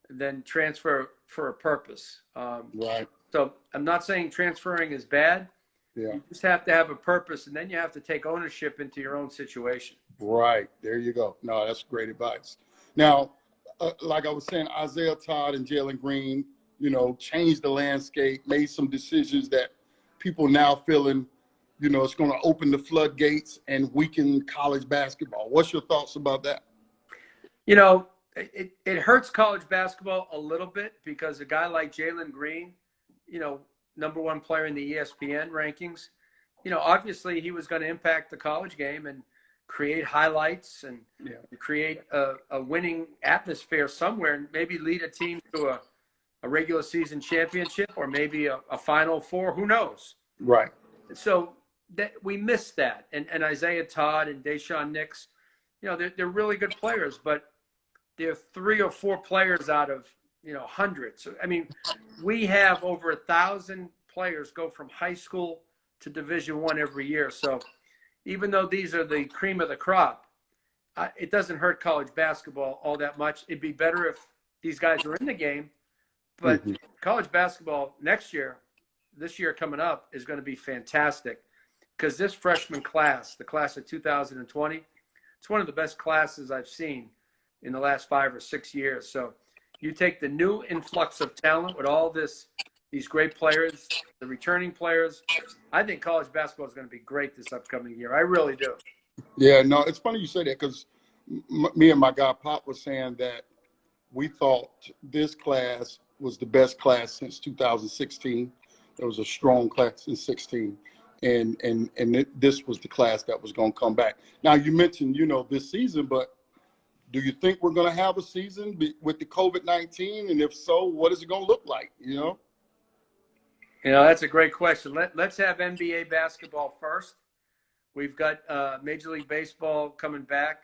S2: than transfer for a purpose.
S1: Right.
S2: So I'm not saying transferring is bad.
S1: Yeah.
S2: You just have to have a purpose, and then you have to take ownership into your own situation.
S1: Right. There you go. No, that's great advice. Now, like I was saying, Isaiah Todd and Jalen Green, changed the landscape, made some decisions that people now feeling, it's going to open the floodgates and weaken college basketball. What's your thoughts about that?
S2: It hurts college basketball a little bit because a guy like Jalen Green, #1 player in the ESPN rankings, obviously he was going to impact the college game. And, create highlights and
S1: Yeah.
S2: create a winning atmosphere somewhere, and maybe lead a team to a regular season championship or maybe a Final Four. Who knows?
S1: Right.
S2: So that we missed that. And Isaiah Todd and Deshaun Nix, you know, they're really good players, but they're 3 or 4 players out of, you know, hundreds. I mean, we have over 1,000 players go from high school to Division I every year. So even though these are the cream of the crop, it doesn't hurt college basketball all that much. It'd be better if these guys were in the game. But college basketball this year coming up, is going to be fantastic because this freshman class, the class of 2020, it's one of the best classes I've seen in the last 5 or 6 years. So you take the new influx of talent with all these great players, the returning players. I think college basketball is going to be great this upcoming year. I really do.
S1: Yeah, no, it's funny you say that because me and my guy Pop was saying that we thought this class was the best class since 2016. There was a strong class in 16, and this was the class that was going to come back. Now you mentioned, you know, this season, but do you think we're going to have a season with the COVID-19? And if so, what is it going to look like? You know,
S2: that's a great question. Let's have NBA basketball first. We've got Major League Baseball coming back.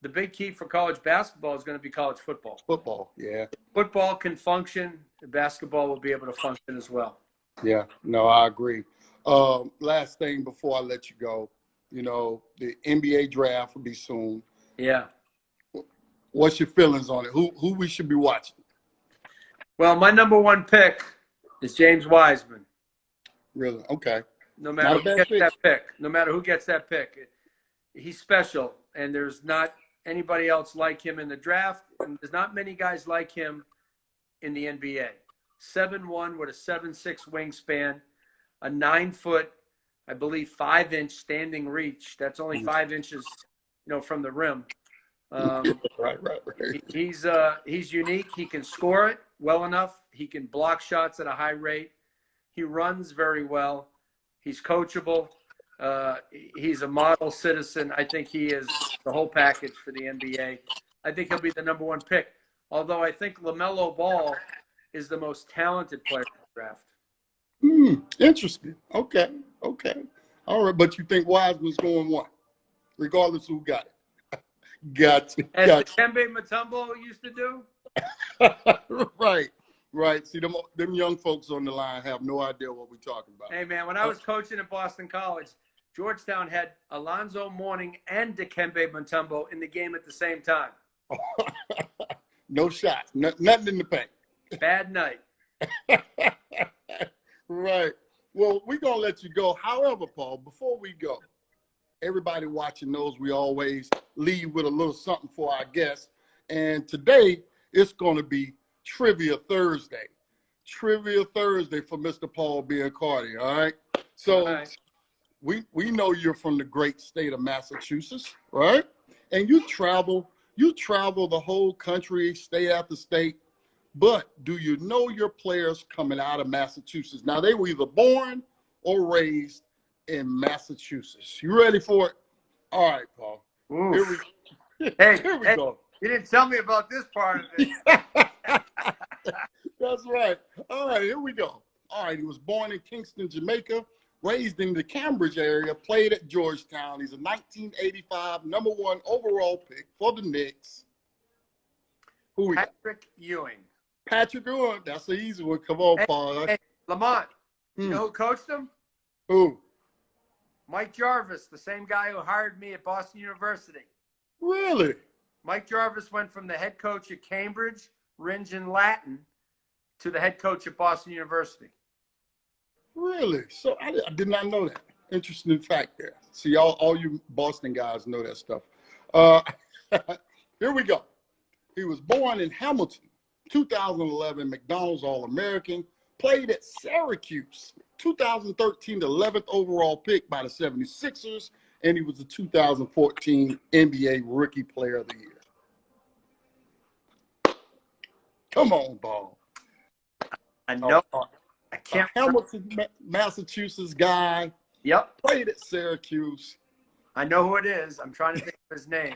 S2: The big key for college basketball is going to be college football.
S1: Football, yeah.
S2: Football can function. Basketball will be able to function as well.
S1: Yeah, no, I agree. Last thing before I let you go, you know, the NBA draft will be soon.
S2: Yeah.
S1: What's your feelings on it? Who we should be watching?
S2: Well, my number 1 pick is James Wiseman.
S1: Really? Okay.
S2: No matter who gets that pick, he's special, and there's not anybody else like him in the draft, and there's not many guys like him in the NBA. 7'1" with a 7'6" wingspan, a 9-foot, I believe 5-inch standing reach. That's only 5 inches, you know, from the rim.
S1: Right.
S2: He's unique. He can score it well enough. He can block shots at a high rate. He runs very well. He's coachable. He's a model citizen. I think he is the whole package for the NBA. I think he'll be the number 1 pick. Although I think LaMelo Ball is the most talented player in the draft.
S1: Interesting. Okay. All right, but you think Wiseman's going 1, regardless of who got it? Got you.
S2: As Dikembe Mutombo used to do?
S1: Right. See, them young folks on the line have no idea what we're talking about.
S2: Hey, man, when I was coaching at Boston College, Georgetown had Alonzo Mourning and Dikembe Mutombo in the game at the same time.
S1: No shots. Nothing in the paint.
S2: Bad night.
S1: Right. Well, we're going to let you go. However, Paul, before we go, everybody watching knows we always leave with a little something for our guests. And today, it's going to be Trivia Thursday. Trivia Thursday for Mr. Paul Biancardi, all right? So
S2: all right.
S1: We know you're from the great state of Massachusetts, right? And you travel the whole country, state after state. But do you know your players coming out of Massachusetts? Now, they were either born or raised in Massachusetts. You ready for it? All right, Paul.
S2: Oof.
S1: Here we go.
S2: You didn't tell me about this part of it.
S1: That's right. All right, here we go. All right, he was born in Kingston, Jamaica, raised in the Cambridge area, played at Georgetown. He's a 1985 number 1 overall pick for the Knicks. Who we got?
S2: Patrick Ewing.
S1: Patrick Ewing. That's an easy one. Come on, Paul.
S2: Hey, Lamont, you know who coached him?
S1: Who?
S2: Mike Jarvis, the same guy who hired me at Boston University.
S1: Really?
S2: Mike Jarvis went from the head coach at Cambridge, Ringe and Latin, to the head coach at Boston University.
S1: Really? So I did not know that. Interesting fact there. See, all you Boston guys know that stuff. Here we go. He was born in Hamilton, 2011 McDonald's All-American, played at Syracuse, 2013 the 11th overall pick by the 76ers, and he was the 2014 NBA Rookie Player of the Year. Come on, Paul.
S2: I know. I can't.
S1: Hamilton, Massachusetts guy.
S2: Yep.
S1: Played at Syracuse.
S2: I know who it is. I'm trying to think of his name.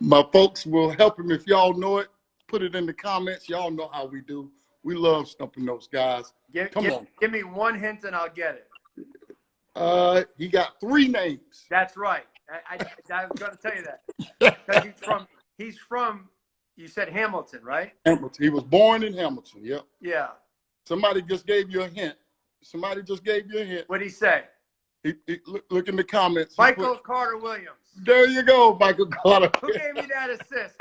S1: My folks will help him if y'all know it. Put it in the comments. Y'all know how we do. We love stumping those guys. Come on.
S2: Give me one hint and I'll get it.
S1: He got 3 names.
S2: That's right. I was going to tell you that. Because he's from, you said Hamilton, right?
S1: Hamilton. He was born in Hamilton. Yep.
S2: Yeah.
S1: Somebody just gave you a hint.
S2: What'd he say?
S1: Look in the comments.
S2: Michael Carter Williams.
S1: There you go, Michael Carter.
S2: Who gave me that assist?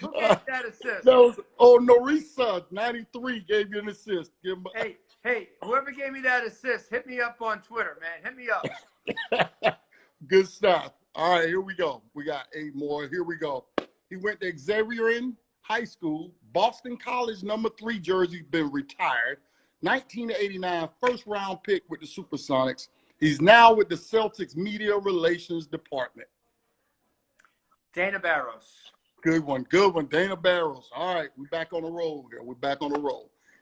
S1: That was Norisa, 93, gave you an assist.
S2: Hey, whoever gave me that assist, hit me up on Twitter, man. Hit me up.
S1: Good stuff. All right, here we go. We got 8 more. Here we go. He went to Xaverian High School, Boston College, number 3 jersey, been retired. 1989 first-round pick with the Supersonics. He's now with the Celtics Media Relations Department.
S2: Dana Barros.
S1: Good one, Dana Barros. All right, we're back on the roll here.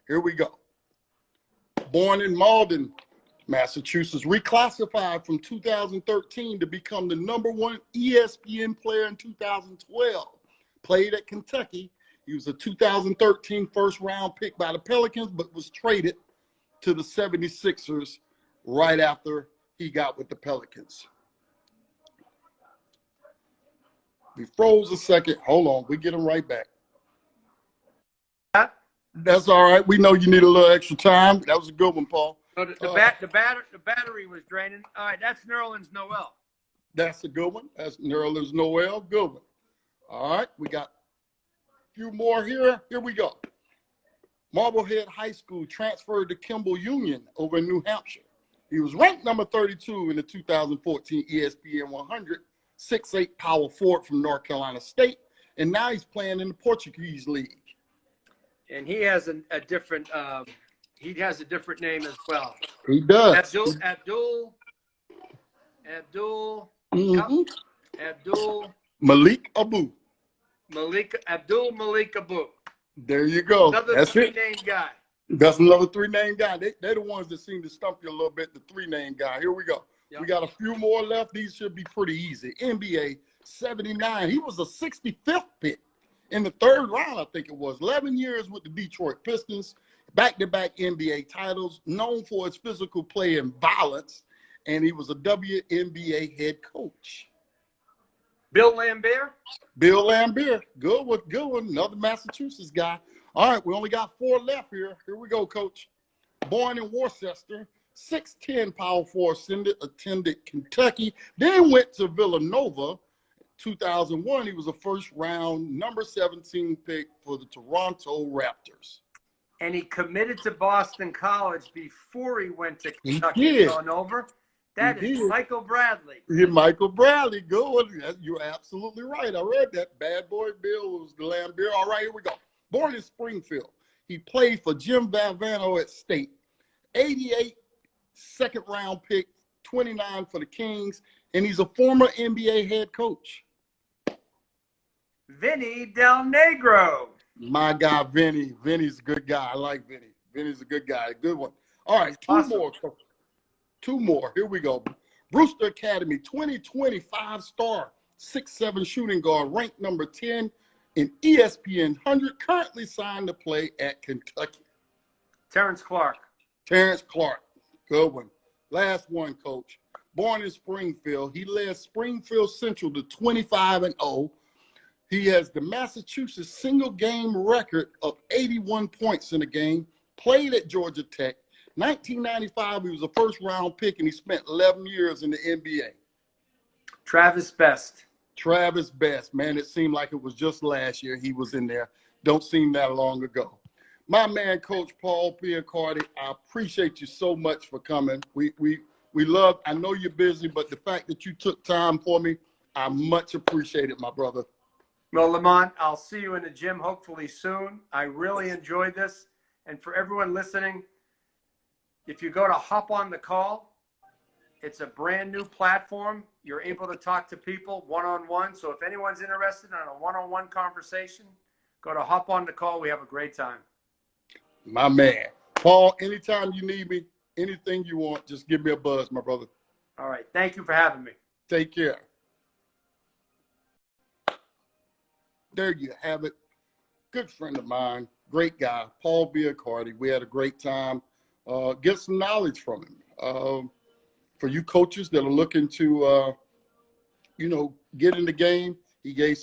S1: Here we go. Born in Malden, Massachusetts, reclassified from 2013 to become the #1 ESPN player in 2012. Played at Kentucky. He was a 2013 first-round pick by the Pelicans, but was traded to the 76ers right after he got with the Pelicans. We froze a second. Hold on. We get him right back. That's all right. We know you need a little extra time. That was a good one, Paul.
S2: The battery was draining. All right, that's Nerlens Noel.
S1: That's a good one. That's Nerlens Noel. Good one. All right, we got a few more here. Here we go. Marblehead High School transferred to Kimball Union over in New Hampshire. He was ranked number 32 in the 2014 ESPN 100, 6'8" power forward from North Carolina State, and now he's playing in the Portuguese League.
S2: And he has a different name as well.
S1: He does.
S2: Abdul
S1: Malik Abu.
S2: Malik Abu.
S1: There you go.
S2: Another
S1: That's
S2: three-name guy.
S1: That's another 3-name guy. They're the ones that seem to stump you a little bit, the 3-name guy. Here we go. Yep. We got a few more left. These should be pretty easy. NBA 79. He was a 65th pick in the 3rd round, I think it was. 11 years with the Detroit Pistons, back-to-back NBA titles, known for his physical play and violence, and he was a WNBA head coach.
S2: Bill Lambert?
S1: Bill Lambert. Good one. Another Massachusetts guy. All right, we only got 4 left here. Here we go, Coach. Born in Worcester, 6'10" power forward, attended Kentucky, then went to Villanova. 2001, he was a first-round number 17 pick for the Toronto Raptors.
S2: And he committed to Boston College before he went to Kentucky and Villanova. That is Michael Bradley.
S1: Yeah, Michael Bradley. Good one. You're absolutely right. I read that. Bad boy Bill was the Lambert. All right, here we go. Born in Springfield. He played for Jim Valvano at State. 88 second-round pick, 29 for the Kings, and he's a former NBA head coach.
S2: Vinny Del Negro.
S1: My guy, Vinny. Vinny's a good guy. I like Vinny. Vinny's a good guy. Good one. All right, two more. Here we go. Brewster Academy, 2020 5-star, 6'7" shooting guard, ranked number 10 in ESPN 100, currently signed to play at Kentucky.
S2: Terrence Clark.
S1: Good one. Last one, Coach. Born in Springfield, he led Springfield Central to 25-0. He has the Massachusetts single-game record of 81 points in a game, played at Georgia Tech. 1995, he was a first-round pick, and he spent 11 years in the NBA.
S2: Travis Best.
S1: Man, it seemed like it was just last year he was in there. Don't seem that long ago. My man, Coach Paul Biancardi, I appreciate you so much for coming. We love, I know you're busy, but the fact that you took time for me, I much appreciate it, my brother.
S2: Well, Lamont, I'll see you in the gym hopefully soon. I really enjoyed this. And for everyone listening, if you go to Hop on the Call, it's a brand new platform. You're able to talk to people one-on-one. So if anyone's interested in a one-on-one conversation, go to Hop on the Call. We have a great time. My man. Paul, anytime you need me, anything you want, just give me a buzz, my brother. All right. Thank you for having me.
S1: Take care. There you have it. Good friend of mine, great guy, Paul Biancardi. We had a great time. Get some knowledge from him. For you coaches that are looking to, get in the game, he gave